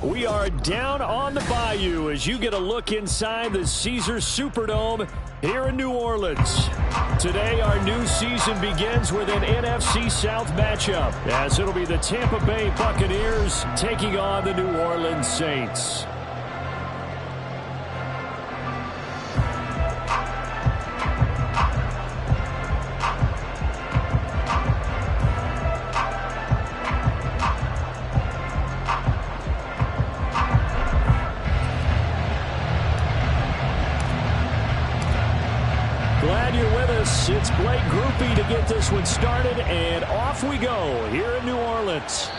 We are down on the bayou as you get a look inside the Caesars Superdome here in New Orleans. Today, our new season begins with an NFC South matchup, as it'll be the Tampa Bay Buccaneers taking on the New Orleans Saints. Glad you're with us. It's Blake Groupie to get this one started, and off we go here in New Orleans.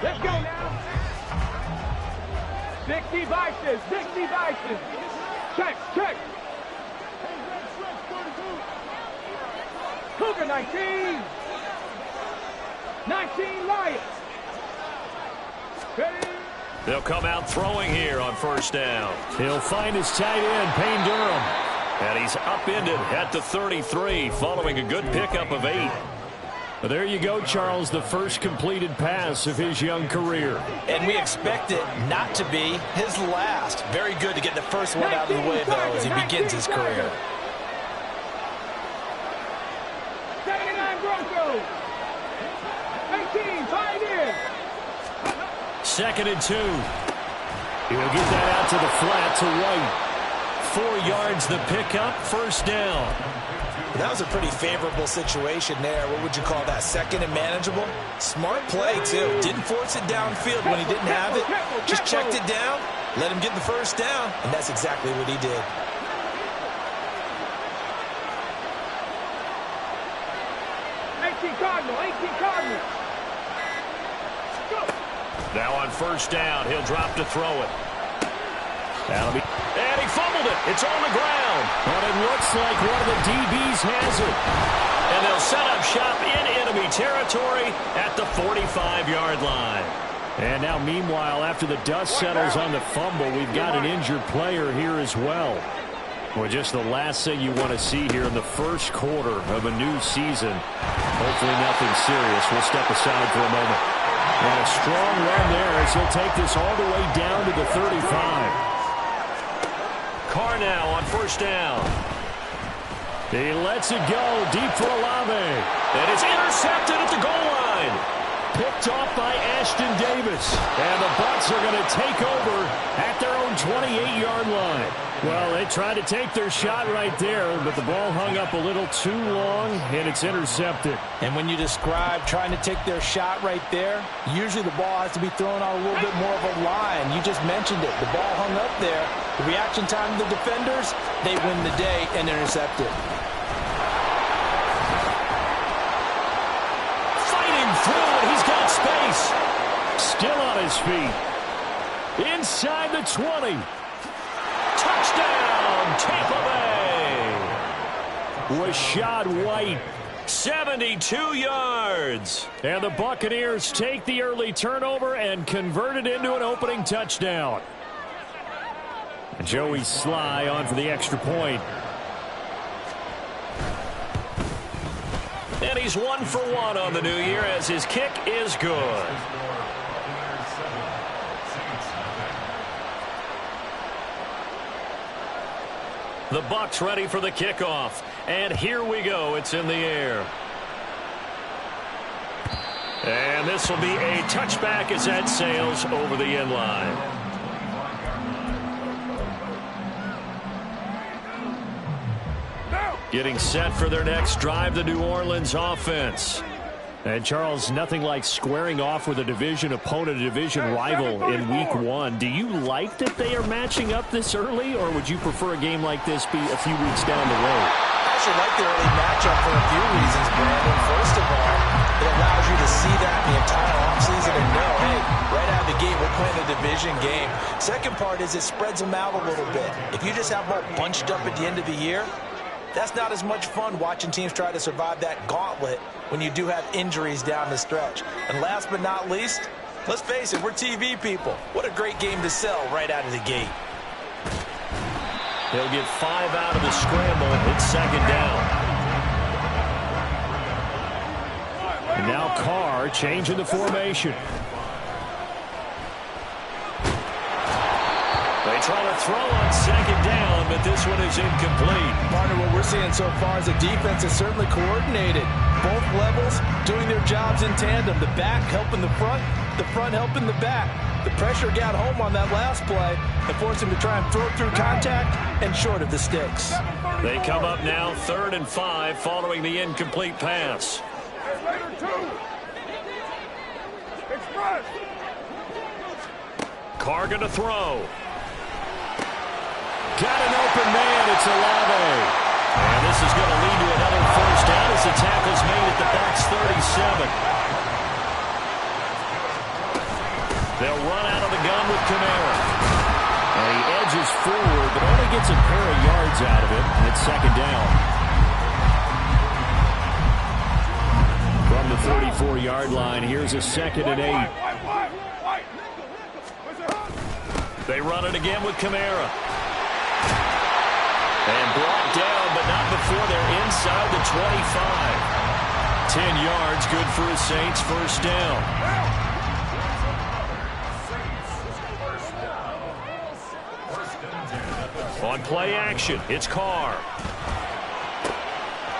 Let's go now. Six devices. Check. Cougar 19. 19 Lions. Ready? They'll come out throwing here on first down. He'll find his tight end, Payne Durham. And he's upended at the 33 following a good pickup of 8. But there you go, Charles, the first completed pass of his young career. And we expect it not to be his last. Very good to get the first one out of the way, though, as he begins his career. 79 Broncos. 18, tight end. 2nd and 2. He'll get that out to the flat to White. 4 yards the pickup, first down. That was a pretty favorable situation there. What would you call that? 2nd and manageable? Smart play, too. Didn't force it downfield when he didn't have it. Just checked it down, let him get the first down, and that's exactly what he did. Cardinal. Go. Now on first down, he'll drop to throw it. And he fumbled it. It's on the ground. But it looks like one of the DBs has it. And they'll set up shop in enemy territory at the 45-yard line. And now, meanwhile, after the dust settles on the fumble, we've got an injured player here as well. Well, just the last thing you want to see here in the first quarter of a new season. Hopefully nothing serious. We'll step aside for a moment. And a strong run there as he'll take this all the way down to the 35. Carr now on first down. He lets it go deep for Olave. And it's intercepted at the goal line. Picked off by Ashton Davis. And the Bucs are going to take over at their own 28-yard line. Well, they tried to take their shot right there, but the ball hung up a little too long, and it's intercepted. And when you describe trying to take their shot right there, usually the ball has to be thrown on a little bit more of a line. You just mentioned it. The ball hung up there. The reaction time of the defenders, they win the day and intercept it. Fighting through, and he's got space. Still on his feet. Inside the 20. Touchdown, Tampa Bay. Rashad White, 72 yards. And the Buccaneers take the early turnover and convert it into an opening touchdown. Joey Sly on for the extra point. And he's 1 for 1 on the new year as his kick is good. The Bucs ready for the kickoff. And here we go. It's in the air. And this will be a touchback as that sails over the end line. Getting set for their next drive, the New Orleans offense. And, Charles, nothing like squaring off with a division opponent, a division rival in Week 1. Do you like that they are matching up this early, or would you prefer a game like this be a few weeks down the road? I actually like the early matchup for a few reasons, Brandon. First of all, it allows you to see that the entire offseason and know, hey, right out of the gate, we're playing a division game. Second part is it spreads them out a little bit. If you just have them all bunched up at the end of the year, that's not as much fun watching teams try to survive that gauntlet when you do have injuries down the stretch. And last but not least, let's face it, we're TV people. What a great game to sell right out of the gate. They'll get 5 out of the scramble. It's second down. And now Carr changing the formation. They try to throw on second down, but this one is incomplete. Partner, what we're seeing so far is the defense is certainly coordinated. Both levels doing their jobs in tandem. The back helping the front helping the back. The pressure got home on that last play and forced him to try and throw through contact and short of the sticks. They come up now 3rd and 5 following the incomplete pass. Carr going to throw. Got an open man. It's Olave. And this is going to lead to another first down as the tackle's made at the Bucs 37. They'll run out of the gun with Kamara. And he edges forward, but only gets a pair of yards out of it. And it's second down. From the 34-yard line, here's a 2nd and 8. They run it again with Kamara. And brought down, but not before they're inside the 25. 10 yards, good for the Saints, first down. On play action, it's Carr.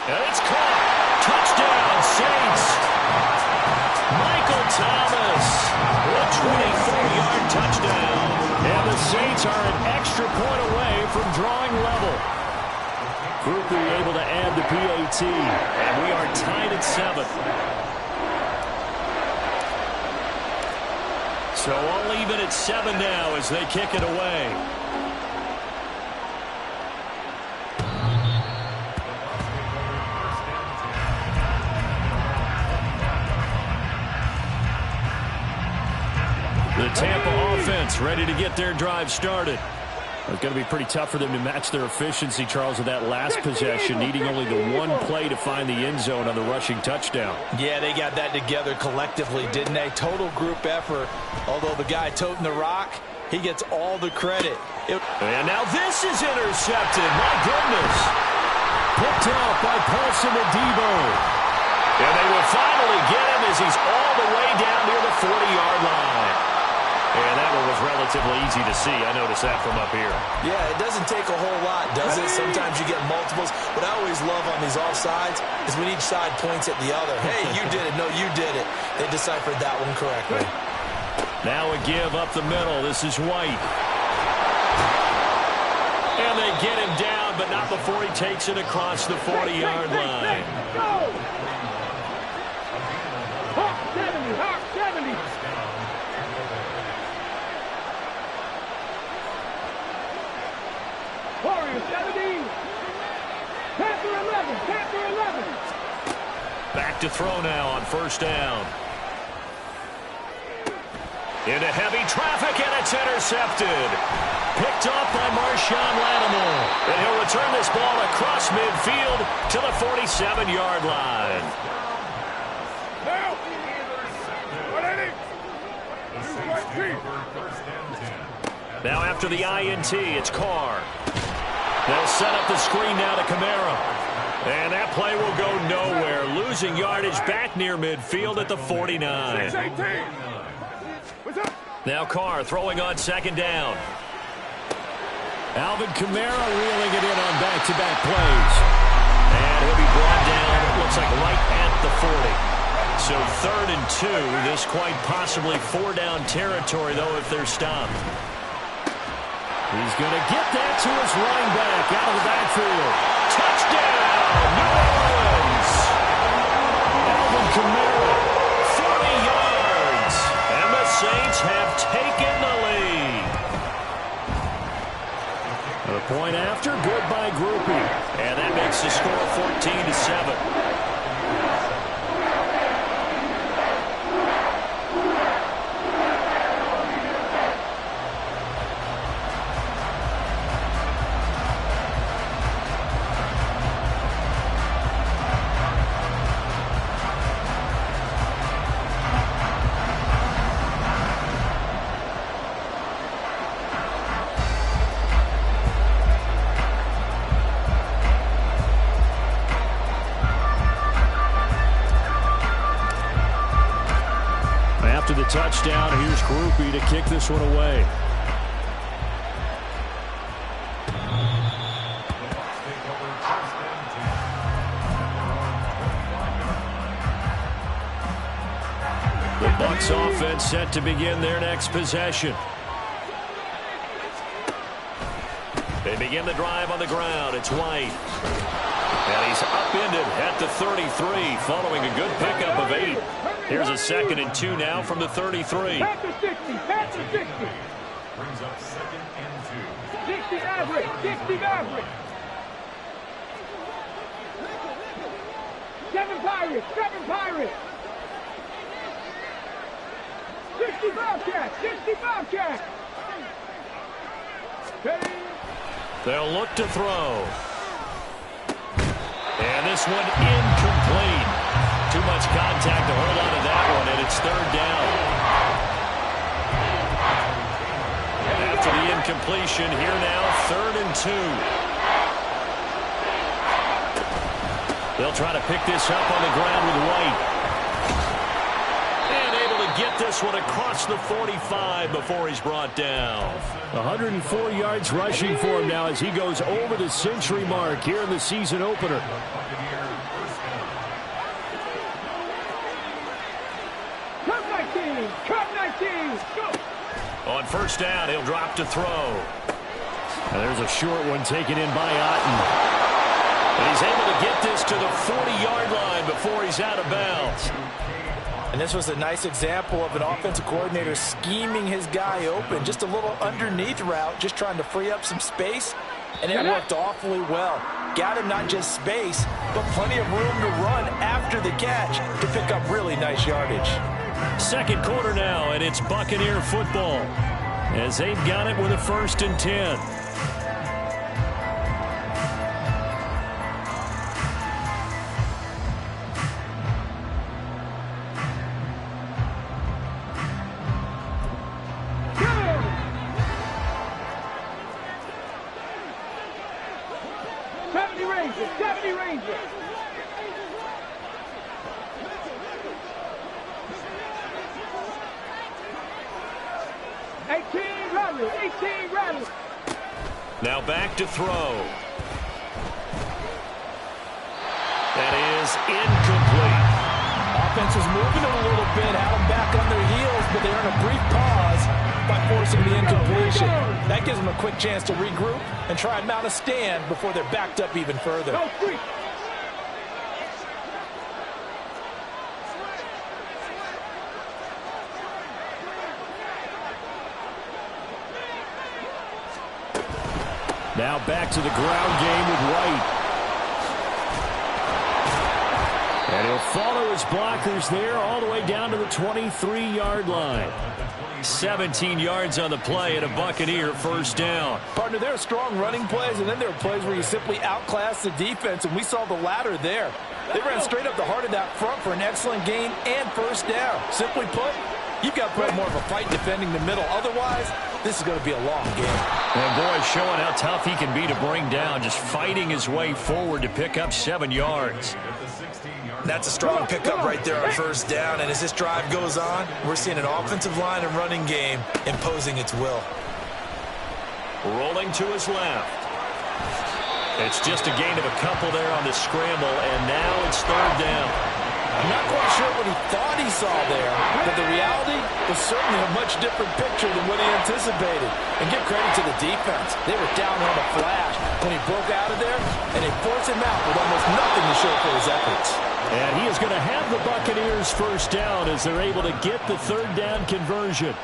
And it's caught. Touchdown, Saints. Michael Thomas, a 24-yard touchdown. And the Saints are an extra point away from drawing level. Group being able to add the PAT. And we are tied at 7. So all even at 7 now as they kick it away. The Tampa offense ready to get their drive started. It's going to be pretty tough for them to match their efficiency, Charles, with that last possession, needing only the one play to find the end zone on the rushing touchdown. Yeah, they got that together collectively, didn't they? Total group effort. Although the guy toting the rock, he gets all the credit. And now this is intercepted. My goodness. Picked out by Paulson and Debo. And they will finally get him as he's all the way down near the 40-yard line. And that one was relatively easy to see. I noticed that from up here. Yeah, it doesn't take a whole lot, does it? Sometimes you get multiples. What I always love on these offsides is when each side points at the other. Hey, you did it. No, you did it. They deciphered that one correctly. Now a give up the middle. This is White. And they get him down, but not before he takes it across the 40-yard line. Hawk 70, Hawk 70. Warriors 17. Panther 11, Panther 11. Back to throw now on first down. Into heavy traffic, and it's intercepted. Picked off by Marshawn Lattimore. And he'll return this ball across midfield to the 47-yard line. Now after the INT, it's Carr. They'll set up the screen now to Kamara. And that play will go nowhere. Losing yardage back near midfield at the 49. Now Carr throwing on second down. Alvin Kamara reeling it in on back-to-back plays. And he'll be brought down, it looks like right at the 40. So 3rd and 2. This quite possibly 4-down territory, though, if they're stopped. He's going to get that to his running back out of the backfield. Touchdown, New Orleans! Alvin Kamara, 40 yards. And the Saints have taken the lead. The point after, good by Groupie. And that makes the score 14-7. After the touchdown, here's Groupie to kick this one away. The Bucs offense set to begin their next possession. They begin the drive on the ground. It's White. And he's upended at the 33 following a good pickup of 8. Here's a 2nd and 2 now from the 33. Back to 60. Back to 60. Brings up 2nd and 2. 60 average. 60 average. 7 Pirates. 7 Pirates. 60 Bobcats. 60 Bobcats. They'll look to throw. And this one incomplete. Too much contact to hold on to that one, and it's 3rd down. After the incompletion, here now, 3rd and 2. They'll try to pick this up on the ground with White. And able to get this one across the 45 before he's brought down. 104 yards rushing for him now as he goes over the century mark here in the season opener. On 1st down, he'll drop to throw. And there's a short one taken in by Otten. And he's able to get this to the 40-yard line before he's out of bounds. And this was a nice example of an offensive coordinator scheming his guy open. Just a little underneath route, just trying to free up some space. And it worked awfully well. Got him not just space, but plenty of room to run after the catch to pick up really nice yardage. 2nd quarter now, and it's Buccaneer football as they've got it with a 1st and 10. Now back to throw. That is incomplete. Offense was moving them a little bit, had them back on their heels, but they earned a brief pause by forcing the incompletion. That gives them a quick chance to regroup and try and mount a stand before they're backed up even further. Now back to the ground game with White. And he'll follow his blockers there all the way down to the 23-yard line. 17 yards on the play and a Buccaneer 1st down. Partner, there are strong running plays, and then there are plays where you simply outclass the defense, and we saw the latter there. They ran straight up the heart of that front for an excellent gain and 1st down. Simply put, you've got to put more of a fight defending the middle. Otherwise, this is going to be a long game. And boy, showing how tough he can be to bring down, just fighting his way forward to pick up 7 yards. That's a strong pickup right there on 1st down. And as this drive goes on, we're seeing an offensive line and running game imposing its will. Rolling to his left. It's just a gain of a couple there on the scramble, and now it's third down. I'm not quite sure what he thought he saw there, but the reality was certainly a much different picture than what he anticipated. And give credit to the defense. They were down on a flash when he broke out of there, and they forced him out with almost nothing to show for his efforts. And he is going to have the Buccaneers first down as they're able to get the third down conversion.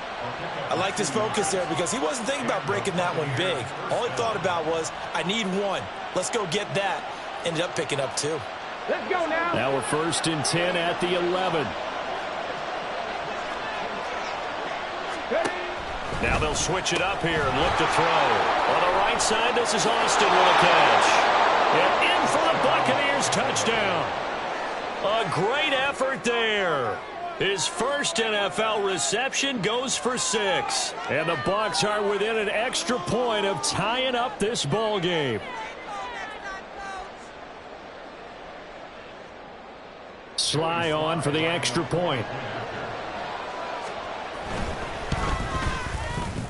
I liked his focus there because he wasn't thinking about breaking that one big. All he thought about was, I need one. Let's go get that. Ended up picking up two. Let's go now. Now we're 1st and 10 at the 11. Now they'll switch it up here and look to throw. On the right side, this is Austin with a catch. And in for the Buccaneers touchdown. A great effort there. His first NFL reception goes for 6. And the Bucs are within an extra point of tying up this ball game. Sly on for the extra point.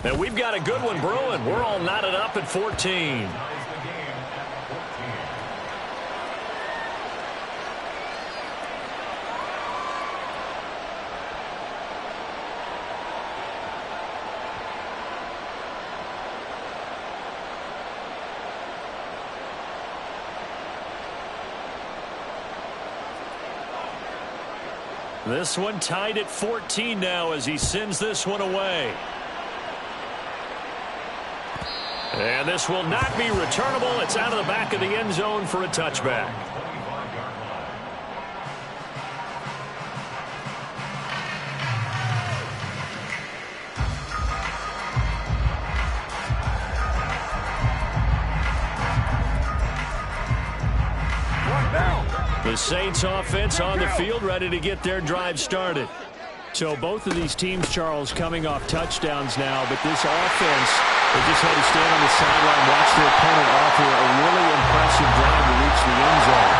And we've got a good one brewing. We're all knotted up at 14. This one tied at 14 now as he sends this one away. And this will not be returnable. It's out of the back of the end zone for a touchback. The Saints offense on the field, ready to get their drive started. So both of these teams, Charles, coming off touchdowns now, but this offense, they just had to stand on the sideline, watch their opponent offer a really impressive drive to reach the end zone.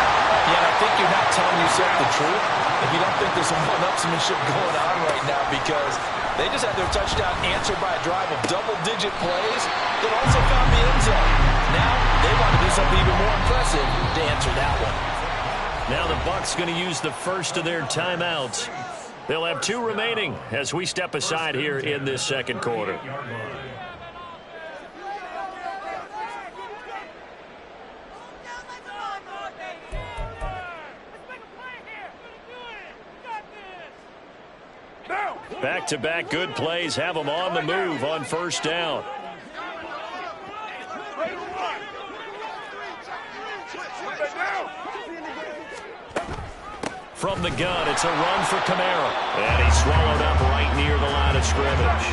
Yeah, and I think you're not telling yourself the truth if you don't think there's some one-upsmanship going on right now, because they just had their touchdown answered by a drive of double-digit plays that also found the end zone. Now they want to do something even more impressive to answer that one. Now the Bucs going to use the first of their timeouts. They'll have 2 remaining as we step aside here in this second quarter. Back-to-back good plays have them on the move on first down. From the gun, it's a run for Kamara. And he's swallowed up right near the line of scrimmage.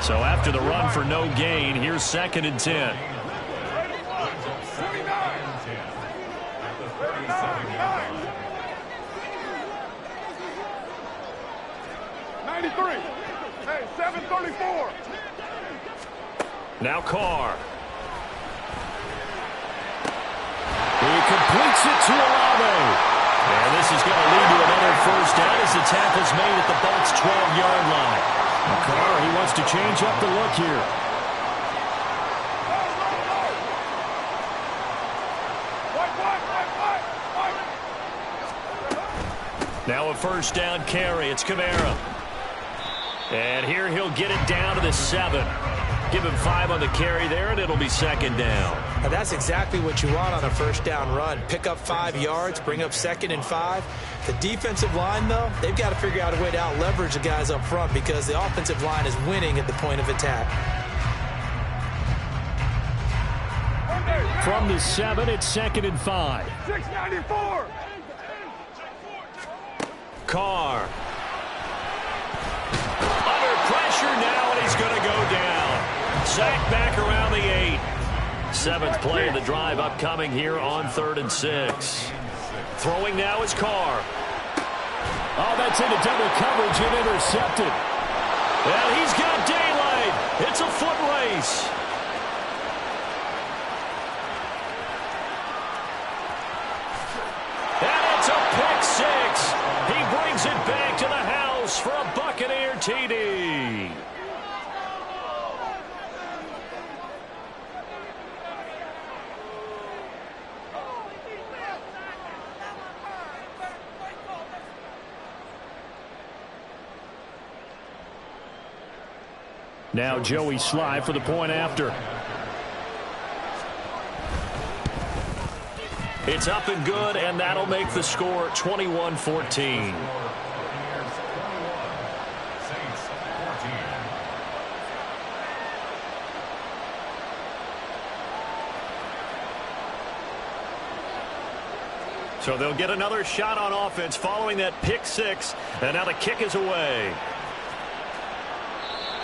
So after the run for no gain, here's 2nd and 10. 93. Hey, 734. Now Carr. He completes it to Olave. And this is going to lead to another first down as the tackle's made at the Bucs' 12-yard line. Carr, he wants to change up the look here. Now a first down carry. It's Kamara. And here he'll get it down to the 7. Give him 5 on the carry there, and it'll be 2nd down. Now that's exactly what you want on a first down run. Pick up 5 yards, bring up 2nd and 5. The defensive line, though, they've got to figure out a way to out-leverage the guys up front because the offensive line is winning at the point of attack. From the 7, it's 2nd and 5. 694. Carr. Under pressure now, and he's going to go down. Sacked back around the 8. 7th play of the drive upcoming here on 3rd and 6. Throwing now is Carr. Oh, that's into double coverage and intercepted. And he's got daylight. It's a foot race. And it's a pick 6. He brings it back to the house for a Buccaneer TD. Now Joey Sly for the point after. It's up and good, and that'll make the score 21-14. So they'll get another shot on offense following that pick six, and now the kick is away.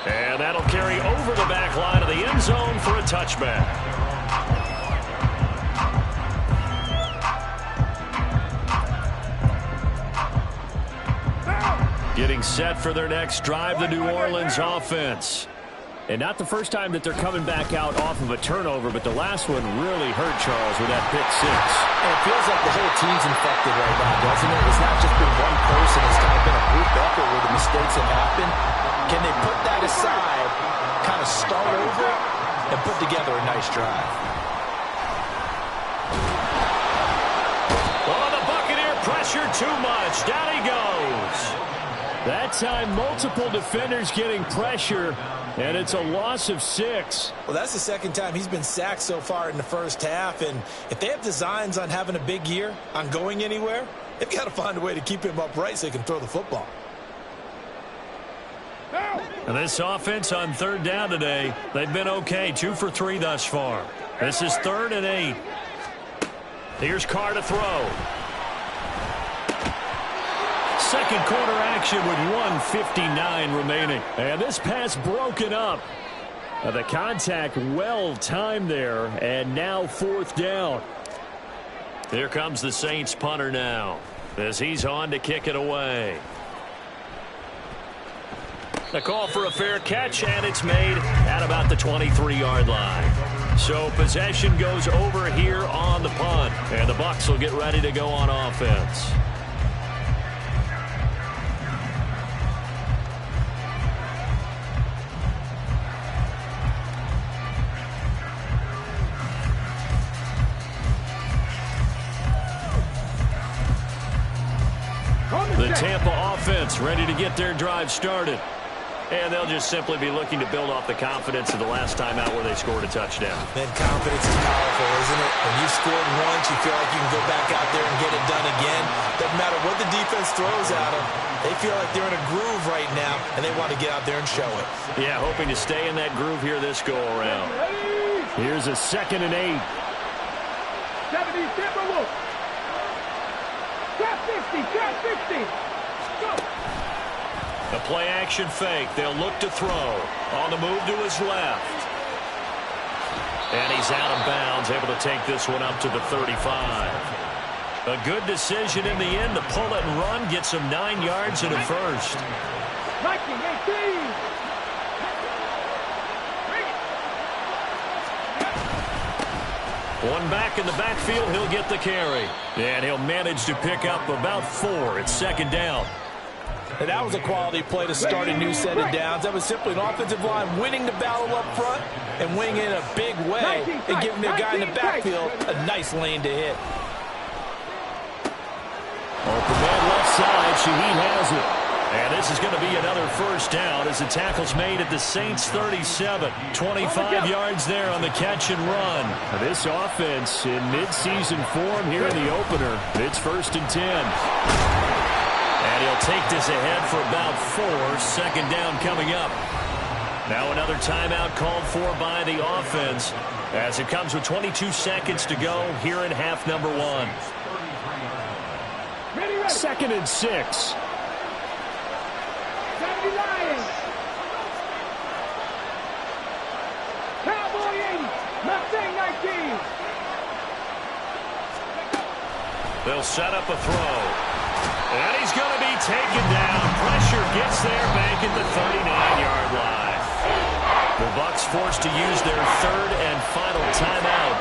And that'll carry over the back line of the end zone for a touchback. Getting set for their next drive, the New Orleans offense. And not the first time that they're coming back out off of a turnover, but the last one really hurt Charles with that pick six. And it feels like the whole team's infected right now, doesn't it? It's not just been one person. It's kind of been a group effort where the mistakes have happened. Can they put that aside, kind of start over, and put together a nice drive? Oh, the Buccaneer pressure too much. Down he goes. That time, multiple defenders getting pressure, and it's a loss of 6. Well, that's the second time he's been sacked so far in the first half, and if they have designs on having a big year, on going anywhere, they've got to find a way to keep him upright so he can throw the football. And this offense on third down today, they've been okay, 2 for 3 thus far. This is 3rd and 8. Here's Carr to throw. Second quarter action with 1:59 remaining. And this pass broken up. The contact well timed there, and now 4th down. Here comes the Saints punter now, as he's on to kick it away. The call for a fair catch, and it's made at about the 23-yard line. So possession goes over here on the punt, and the Bucs will get ready to go on offense. The Tampa offense ready to get their drive started. And they'll just simply be looking to build off the confidence of the last time out where they scored a touchdown. Then confidence is powerful, isn't it? When you scored once, you feel like you can go back out there and get it done again. Doesn't matter what the defense throws at them. They feel like they're in a groove right now, and they want to get out there and show it. Yeah, hoping to stay in that groove here this go-around. Here's a 2nd and 8. 70, Tampa, look. Trap 50, trap 50. Go. The play-action fake. They'll look to throw. On the move to his left. And he's out of bounds, able to take this one up to the 35. A good decision in the end to pull it and run. Gets him 9 yards and a first. 19-18. One back in the backfield. He'll get the carry. And he'll manage to pick up about 4. It's 2nd down. And that was a quality play to start a new set of downs. That was simply an offensive line winning the battle up front and winning in a big way and giving their guy in the backfield a nice lane to hit. Open man left side. Shaheed has it. And this is going to be another first down as the tackle's made at the Saints 37. 25 yards there on the catch and run. This offense in midseason form here in the opener. It's 1st and 10. And he'll take this ahead for about 4. 2nd down coming up. Now another timeout called for by the offense as it comes with 22 seconds to go here in half number 1. 2nd and 6. 70 Lions. Cowboy 80. Mustang 19. They'll set up a throw. And he's going to be taken down. Pressure gets there back at the 39-yard line. The Bucs forced to use their 3rd and final timeout.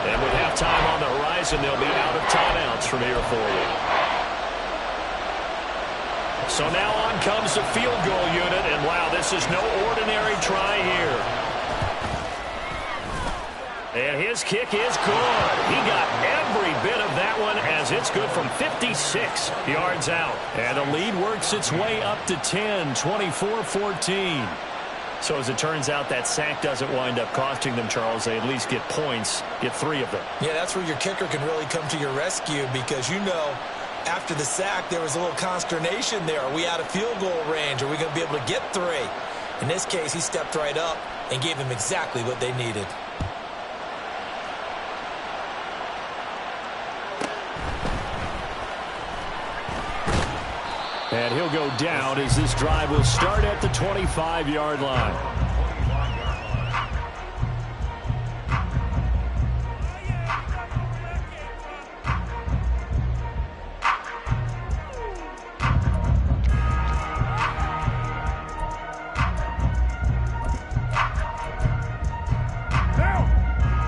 And with halftime on the horizon, they'll be out of timeouts from here forward. So now on comes the field goal unit. And wow, this is no ordinary try here. And his kick is good. He got every bit of that one as it's good from 56 yards out. And the lead works its way up to 10, 24-14. So as it turns out, that sack doesn't wind up costing them, Charles. They at least get points, get 3 of them. Yeah, that's where your kicker can really come to your rescue because, you know, after the sack, there was a little consternation there. Are we out of field goal range? Are we going to be able to get 3? In this case, he stepped right up and gave them exactly what they needed. And he'll go down as this drive will start at the 25-yard line.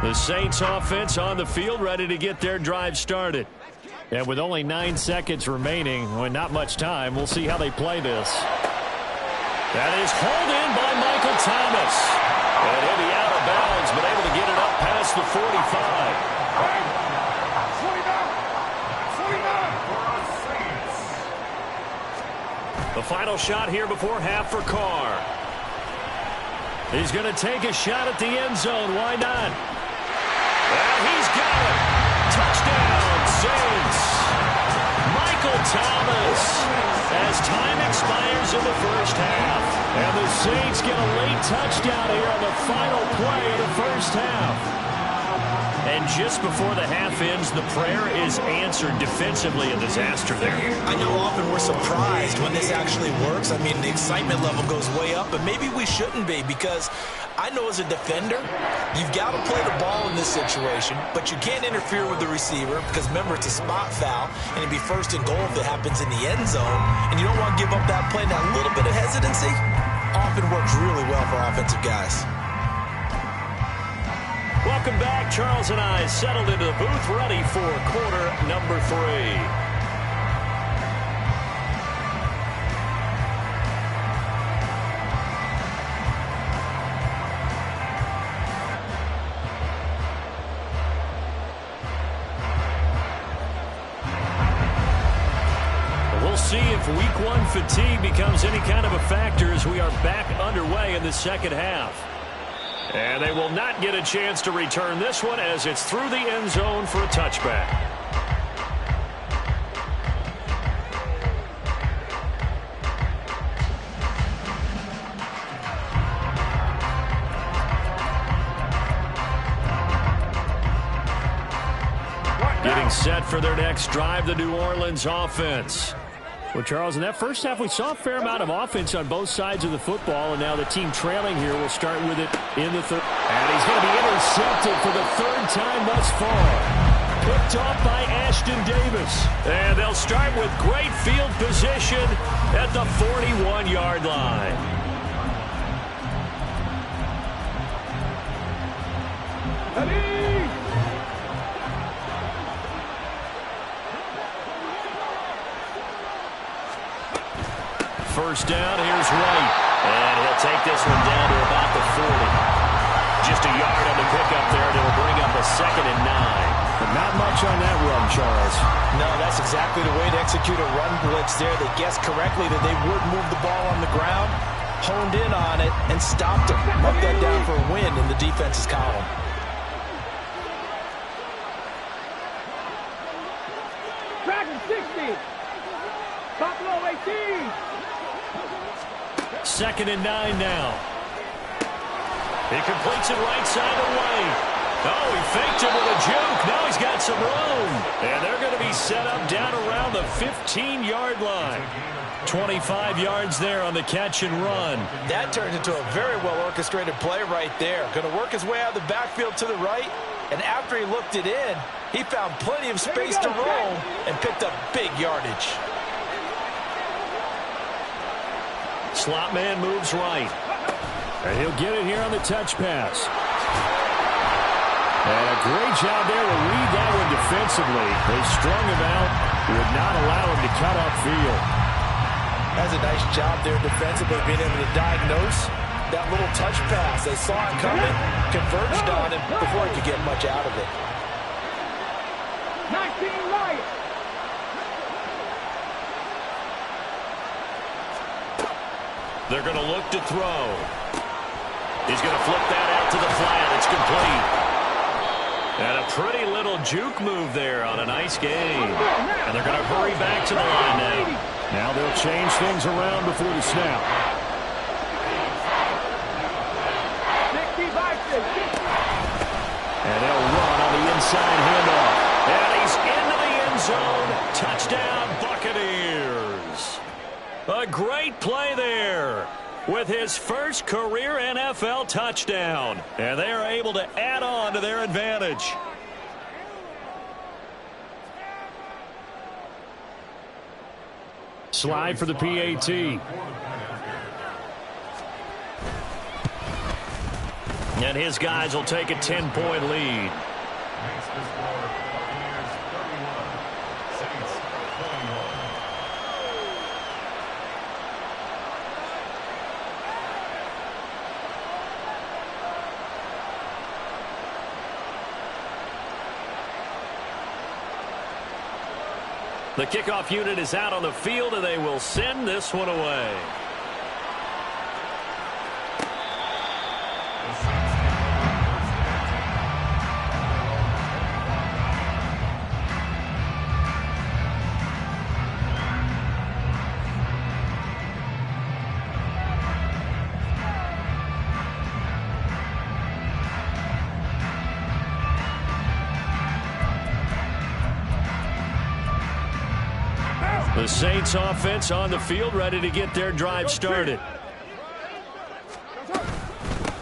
The Saints offense on the field ready to get their drive started. And with only 9 seconds remaining, well, not much time, we'll see how they play this. That is hauled in by Michael Thomas. And he'll be out of bounds, but able to get it up past the 45. The final shot here before half for Carr. He's going to take a shot at the end zone. Why not? And he's got it. Touchdown, Saints. Michael Thomas as time expires in the first half. And the Saints get a late touchdown here on the final play of the first half. And just before the half ends, the prayer is answered defensively. A disaster there. I know often we're surprised when this actually works. I mean, the excitement level goes way up, but maybe we shouldn't be because I know as a defender, you've got to play the ball in this situation, but you can't interfere with the receiver because, remember, it's a spot foul, and it'd be first and goal if it happens in the end zone, and you don't want to give up that play. That little bit of hesitancy often works really well for offensive guys. Welcome back. Charles and I settled into the booth, ready for quarter number 3. We'll see if week 1 fatigue becomes any kind of a factor as we are back underway in the second half. And they will not get a chance to return this one as it's through the end zone for a touchback. Getting set for their next drive, the New Orleans offense. Well, Charles, in that first half, we saw a fair amount of offense on both sides of the football, and now the team trailing here will start with it in the third. And he's going to be intercepted for the 3rd time thus far. Picked off by Ashton Davis. And they'll start with great field position at the 41-yard line. First down, here's White. And he'll take this one down to about the 40. Just a yard on the pickup there, and it'll bring up a 2nd and 9. But not much on that run, Charles. No, that's exactly the way to execute a run blitz there. They guessed correctly that they would move the ball on the ground, honed in on it, and stopped him. Mark that down for a win in the defense's column. Dragon 60. Buffalo 18. 2nd and 9 now. He completes it right side away. Oh, he faked it with a juke. Now he's got some room. And they're going to be set up down around the 15-yard line. 25 yards there on the catch and run. That turned into a very well-orchestrated play right there. Going to work his way out of the backfield to the right. And after he looked it in, he found plenty of space to roam and picked up big yardage. Slot man moves right. And he'll get it here on the touch pass. And a great job there to read that one defensively. They strung him out, would not allow him to cut upfield. That's a nice job there defensively, being able to diagnose that little touch pass. They saw it coming, converged on him before he could get much out of it. 19 right. They're going to look to throw. He's going to flip that out to the flat. It's complete. And a pretty little juke move there on a nice game. And they're going to hurry back to the line now. Now they'll change things around before the snap. And they'll run on the inside handoff. And he's into the end zone. Touchdown, Buccaneers. A great play there with his first career NFL touchdown. And they are able to add on to their advantage. Slide for the PAT. And his guys will take a 10-point lead. Makes the score Buccaneers 31, Saints 21. The kickoff unit is out on the field, and they will send this one away. The Saints offense on the field, ready to get their drive started.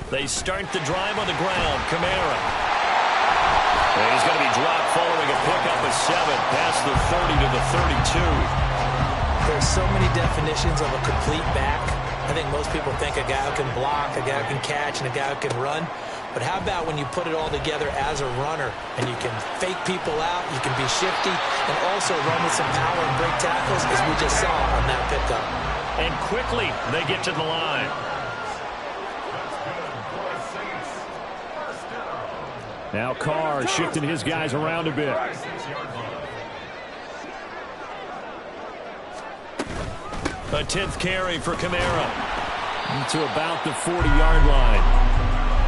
They start the drive on the ground. Kamara. And he's going to be dropped following a pickup of 7 past the 30 to the 32. There's so many definitions of a complete back. I think most people think a guy who can block, a guy who can catch, and a guy who can run. But how about when you put it all together as a runner and you can fake people out, you can be shifty, and also run with some power and break tackles, as we just saw on that pickup. And quickly they get to the line. Now Carr shifting his guys around a bit. A 10th carry for Kamara. To about the 40-yard line.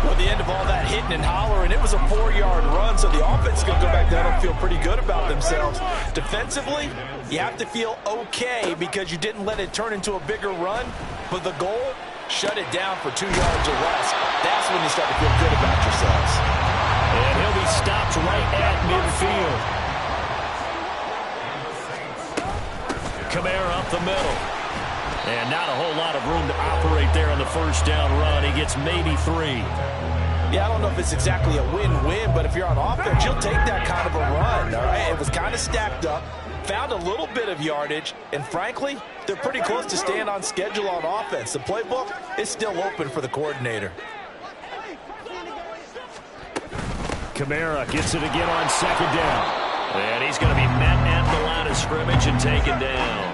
Well, the end of all that hitting and hollering, it was a 4-yard run, so the offense is going to go back down and feel pretty good about themselves. Defensively, you have to feel okay because you didn't let it turn into a bigger run, but the goal, shut it down for 2 yards or less. That's when you start to feel good about yourselves. And he'll be stopped right at midfield. Kamara up the middle. And not a whole lot of room to operate there on the first down run. He gets maybe 3. Yeah, I don't know if it's exactly a win-win, but if you're on offense, you'll take that kind of a run, all right? It was kind of stacked up, found a little bit of yardage, and frankly, they're pretty close to staying on schedule on offense. The playbook is still open for the coordinator. Kamara gets it again on 2nd down. And he's going to be met at the line of scrimmage and taken down.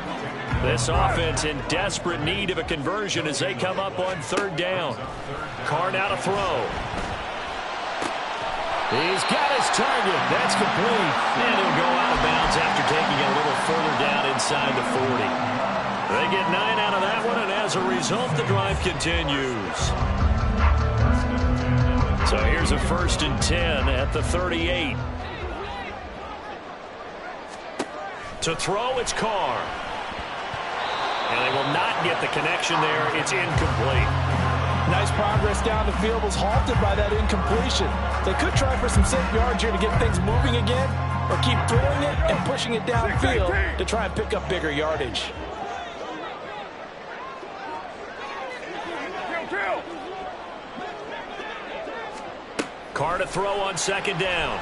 This offense in desperate need of a conversion as they come up on 3rd down. Carr now to throw. He's got his target. That's complete. And he'll go out of bounds after taking it a little further down inside the 40. They get 9 out of that one, and as a result, the drive continues. So here's a 1st and 10 at the 38. To throw, it's Carr. And they will not get the connection there. It's incomplete. Nice progress down the field, was halted by that incompletion. They could try for some safe yards here to get things moving again, or keep throwing it and pushing it downfield to try and pick up bigger yardage. Carr to throw on 2nd down.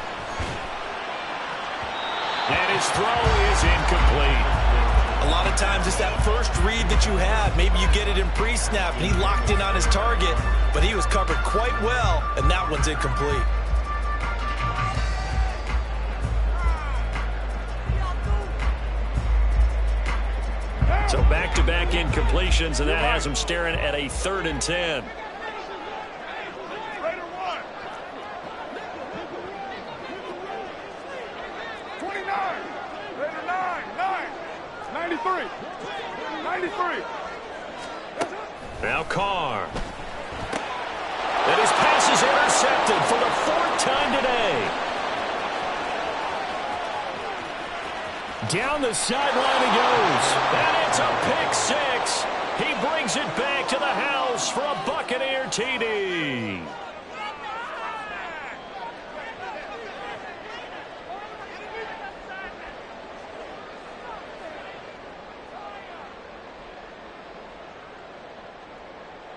And his throw is incomplete. A lot of times it's that first read that you have. Maybe you get it in pre-snap, and he locked in on his target, but he was covered quite well, and that one's incomplete. So back-to-back incompletions, and that has him staring at a 3rd and 10. Now Carr. And his pass is intercepted for the 4th time today. Down the sideline he goes. And it's a pick six. He brings it back to the house for a Buccaneer TD.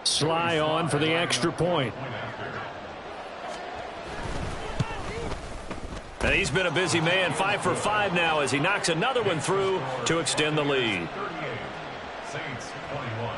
Sly on for the extra point. And he's been a busy man, 5 for 5 now as he knocks another one through to extend the lead. Saints 21.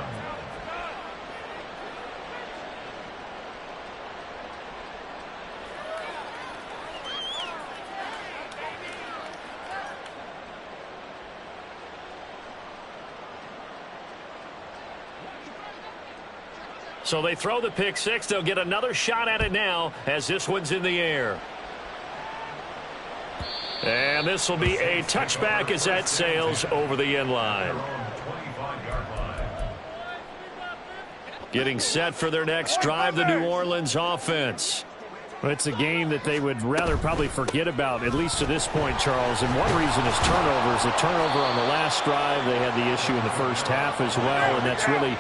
So they throw the pick six. They'll get another shot at it now as this one's in the air. And this will be a touchback as that sails over the end line. Getting set for their next drive, the New Orleans offense. It's a game that they would rather probably forget about, at least to this point, Charles. And one reason is turnovers. A turnover on the last drive. They had the issue in the first half as well, and that's really,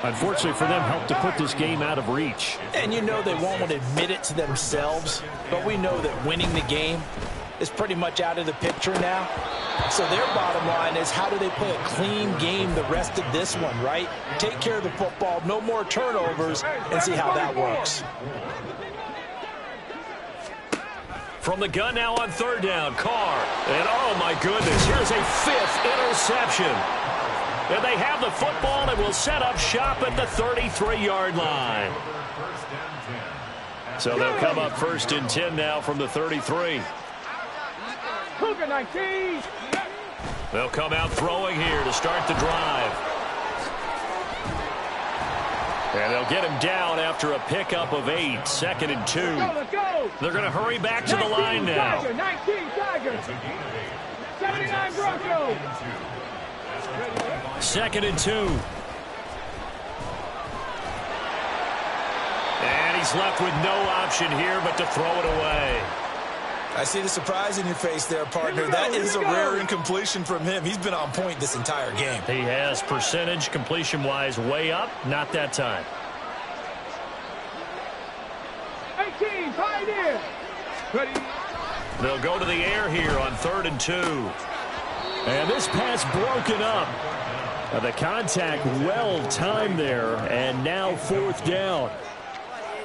unfortunately for them, helped to put this game out of reach. And you know they won't want to admit it to themselves, but we know that winning the game is pretty much out of the picture now. So their bottom line is, how do they play a clean game the rest of this one, right? Take care of the football, no more turnovers, and see how that works. From the gun now on 3rd down, Carr. And oh my goodness, here's a 5th interception. And they have the football and will set up shop at the 33-yard line. So they'll come up 1st and 10 now from the 33. Cougar 19. They'll come out throwing here to start the drive. And they'll get him down after a pickup of 8, 2nd and 2. Let's go. They're going to hurry back to the line now. 19 Tigers. 79 Broncos. 2nd and 2. And he's left with no option here but to throw it away. I see the surprise in your face there, partner. That is a rare incompletion from him. He's been on point this entire game. He has percentage completion-wise way up. Not that time. 18, Pioneer. Ready. They'll go to the air here on 3rd and 2. And this pass broken up. The contact well timed there, and now 4th down.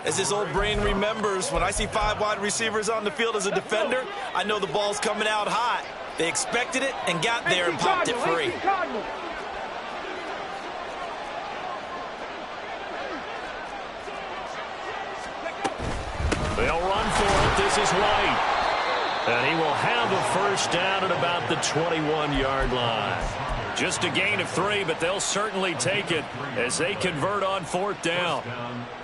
As his old brain remembers, when I see 5 wide receivers on the field as a defender, I know the ball's coming out hot. They expected it and got there and popped it free. They'll run for it. This is White. And he will have a 1st down at about the 21-yard line. Just a gain of 3, but they'll certainly take it as they convert on 4th down.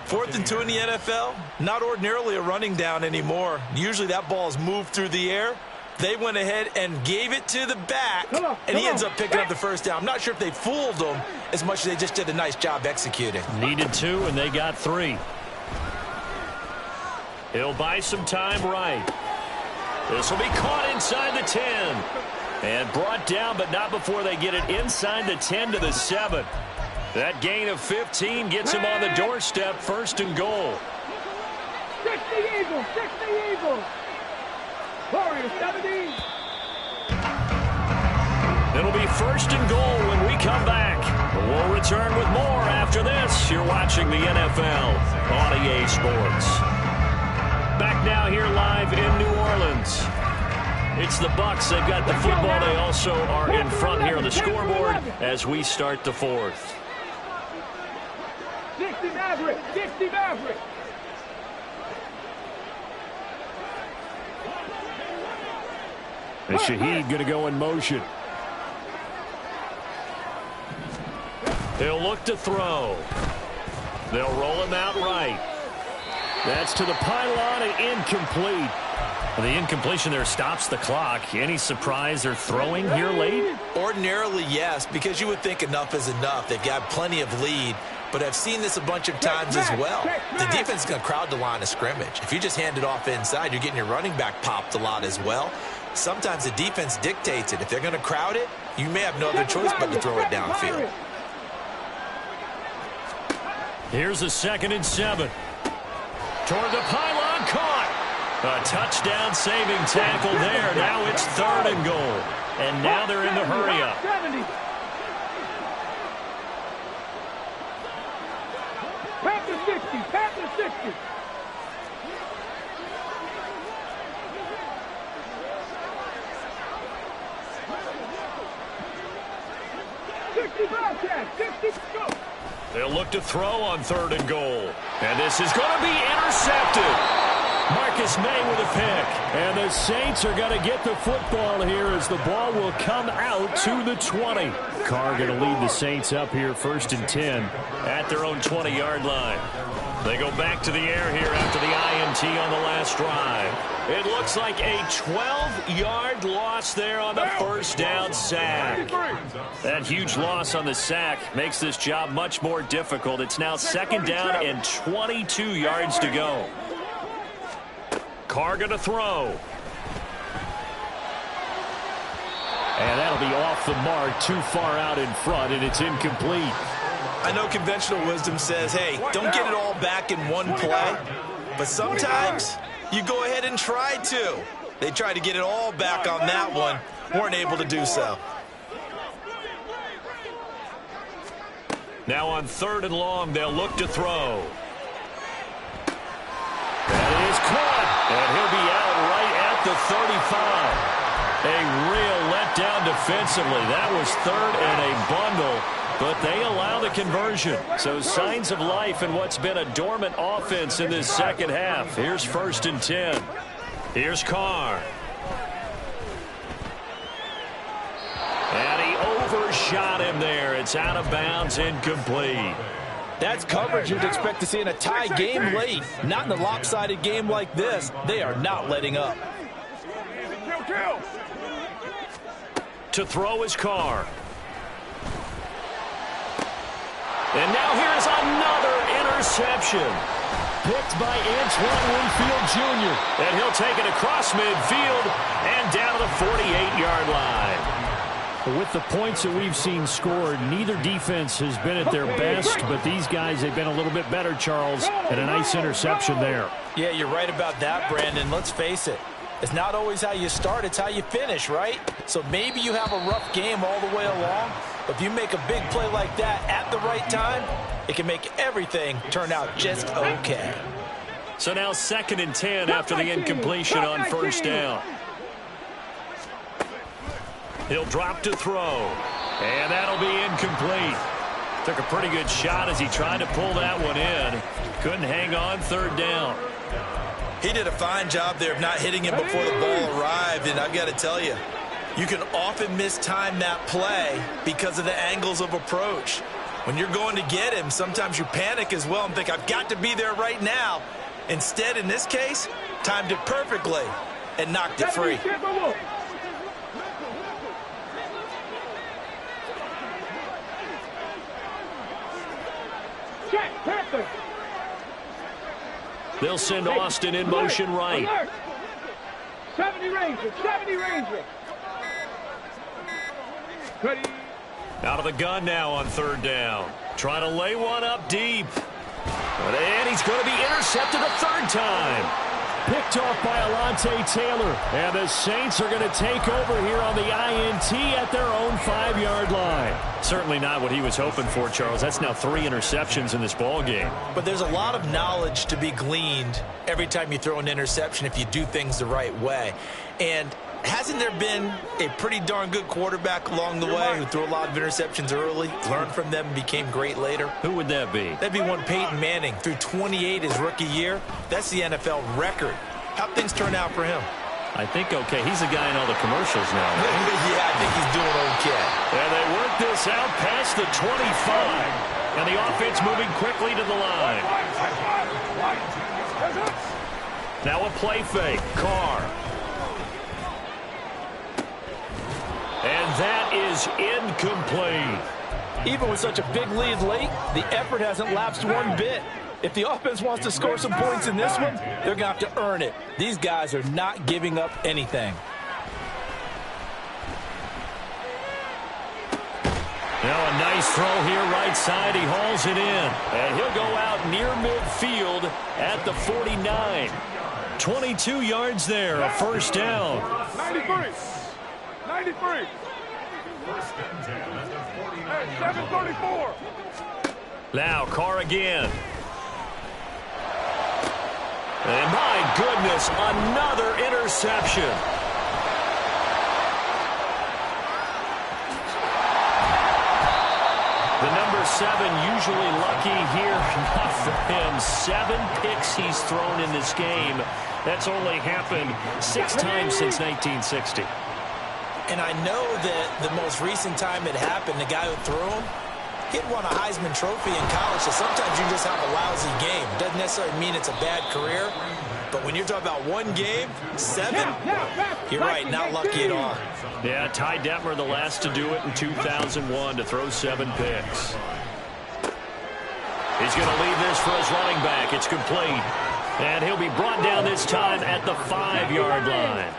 4th and 2 in the NFL, not ordinarily a running down anymore. Usually that ball is moved through the air. They went ahead and gave it to the back, and he ends up picking up the 1st down. I'm not sure if they fooled him as much as they just did a nice job executing. Needed 2, and they got 3. He'll buy some time right. This will be caught inside the 10. And brought down, but not before they get it inside the 10 to the 7. That gain of 15 gets him on the doorstep, 1st and goal. 60 Eagles, 60 Eagles. Warriors 70. It'll be 1st and goal when we come back. We'll return with more after this. You're watching the NFL on EA Sports. Back now here live in New Orleans. It's the Bucs. They've got the football. They also are in front here on the scoreboard as we start the 4th. 60 Maverick, 60 Maverick. And Shaheed going to go in motion. They'll look to throw. They'll roll him out right. That's to the pylon and incomplete. The incompletion there stops the clock. Any surprise they're throwing here late? Ordinarily, yes, because you would think enough is enough. They've got plenty of lead. but I've seen this a bunch of times as well. The defense is going to crowd the line of scrimmage. If you just hand it off inside, you're getting your running back popped a lot as well. Sometimes the defense dictates it. If they're going to crowd it, you may have no other choice but to throw it downfield. Here's a 2nd and 7. Toward the pylon, caught. A touchdown saving tackle there. Now it's 3rd and goal. And now they're in the hurry up. 70. Panther 60. Panther 60. They'll look to throw on 3rd and goal. And this is going to be intercepted. Marcus May with a pick. And the Saints are going to get the football here as the ball will come out to the 20. Carr going to lead the Saints up here 1st and 10 at their own 20-yard line. They go back to the air here after the INT on the last drive. It looks like a 12-yard loss there on the 1st down sack. That huge loss on the sack makes this job much more difficult. It's now 2nd down and 22 yards to go. Carr going to throw. And that'll be off the mark, too far out in front, and it's incomplete. I know conventional wisdom says, hey, don't get it all back in one play. But sometimes you go ahead and try to. They tried to get it all back on that one. Weren't able to do so. Now on 3rd and long, they'll look to throw. That is caught. And he'll be out right at the 35. A real letdown defensively. That was 3rd and a bundle. But they allow the conversion. So signs of life in what's been a dormant offense in this 2nd half. Here's 1st and 10. Here's Carr. And he overshot him there. It's out of bounds, incomplete. That's coverage you'd expect to see in a tie game late. Not in a lopsided game like this. They are not letting up. To throw is Carr. And now here's another interception. Picked by Antoine Winfield Jr. And he'll take it across midfield and down to the 48-yard line. With the points that we've seen scored, neither defense has been at their best, but these guys have been a little bit better, Charles, and a nice interception there. Yeah, you're right about that, Brandon. Let's face it. It's not always how you start, it's how you finish, right? So maybe you have a rough game all the way along, but if you make a big play like that at the right time, it can make everything turn out just okay. So now 2nd and 10 after the incompletion on 1st down. He'll drop to throw, and that'll be incomplete. Took a pretty good shot as he tried to pull that one in. Couldn't hang on 3rd down. He did a fine job there of not hitting him before the ball arrived, and I've got to tell you, you can often mistime that play because of the angles of approach. When you're going to get him, sometimes you panic as well and think, I've got to be there right now. Instead, in this case, timed it perfectly and knocked it free. They'll send Austin in motion right. 70 Rangers, 70 Rangers. Out of the gun now on 3rd down. Trying to lay one up deep. And he's going to be intercepted a 3rd time. Picked off by Alontae Taylor. And the Saints are going to take over here on the INT at their own 5-yard line. Certainly not what he was hoping for, Charles. That's now 3 interceptions in this ball game. But there's a lot of knowledge to be gleaned every time you throw an interception if you do things the right way. And hasn't there been a pretty darn good quarterback along the way who threw a lot of interceptions early, learned from them, and became great later? Who would that be? That'd be one Peyton Manning. Threw 28 his rookie year. That's the NFL record. How'd things turn out for him? I think okay. He's the guy in all the commercials now. Right? Yeah, I think he's doing okay. And they work this out past the 25. And the offense moving quickly to the line. Now a play fake. Carr. And that is incomplete. Even with such a big lead late, the effort hasn't lapsed one bit. If the offense wants to score some points in this one, they're going to have to earn it. These guys are not giving up anything. Now a nice throw here right side. He hauls it in. And he'll go out near midfield at the 49. 22 yards there, a first down. 93. 93. Hey, 734. Now Carr again. And my goodness, another interception. The number 7 usually lucky here. Not for him. 7 picks he's thrown in this game. That's only happened 6 times since 1960. And I know that the most recent time it happened, the guy who threw him, he'd won a Heisman Trophy in college, so sometimes you just have a lousy game. Doesn't necessarily mean it's a bad career, but when you're talking about one game, 7, you're right, not lucky at all. Yeah, Ty Detmer, the last to do it in 2001, to throw 7 picks. He's going to leave this for his running back. It's complete. And he'll be brought down this time at the 5-yard line.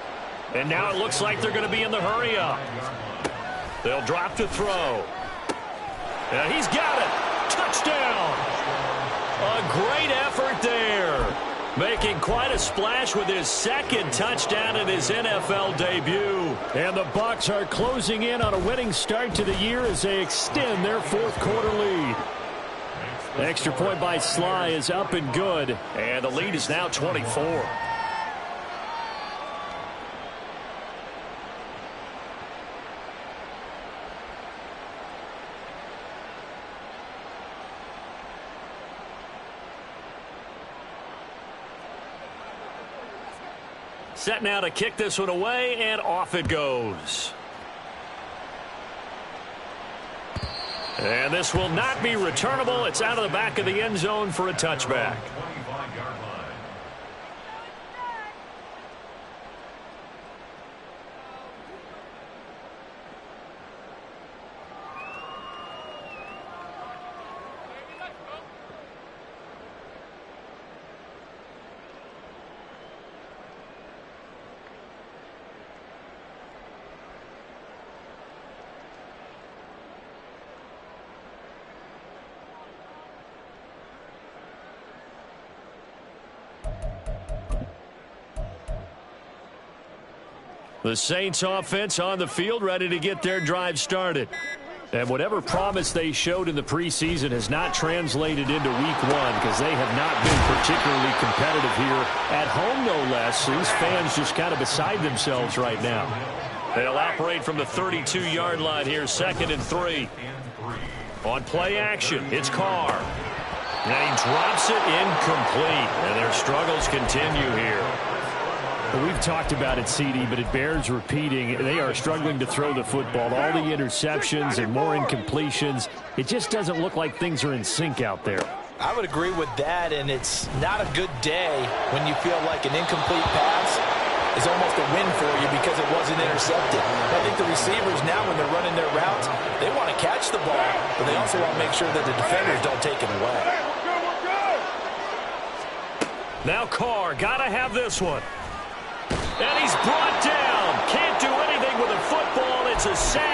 And now it looks like they're going to be in the hurry-up. They'll drop to throw. And he's got it. Touchdown. A great effort there. Making quite a splash with his 2nd touchdown in his NFL debut. And the Bucs are closing in on a winning start to the year as they extend their 4th quarter lead. The extra point by Sly is up and good. And the lead is now 24. Set now to kick this one away, and off it goes. And this will not be returnable. It's out of the back of the end zone for a touchback. The Saints offense on the field, ready to get their drive started. And whatever promise they showed in the preseason has not translated into week 1 because they have not been particularly competitive here at home, no less. These fans just kind of beside themselves right now. They'll operate from the 32-yard line here, 2nd and 3. On play action, it's Carr. And he drops it incomplete. And their struggles continue here. We've talked about it, CD, but it bears repeating. They are struggling to throw the football. All the interceptions and more incompletions. It just doesn't look like things are in sync out there. I would agree with that, and it's not a good day when you feel like an incomplete pass is almost a win for you because it wasn't intercepted. I think the receivers now, when they're running their routes, they want to catch the ball, but they also want to make sure that the defenders don't take it away. Now Carr, got to have this one. And he's brought down. Can't do anything with a football. It's a sack.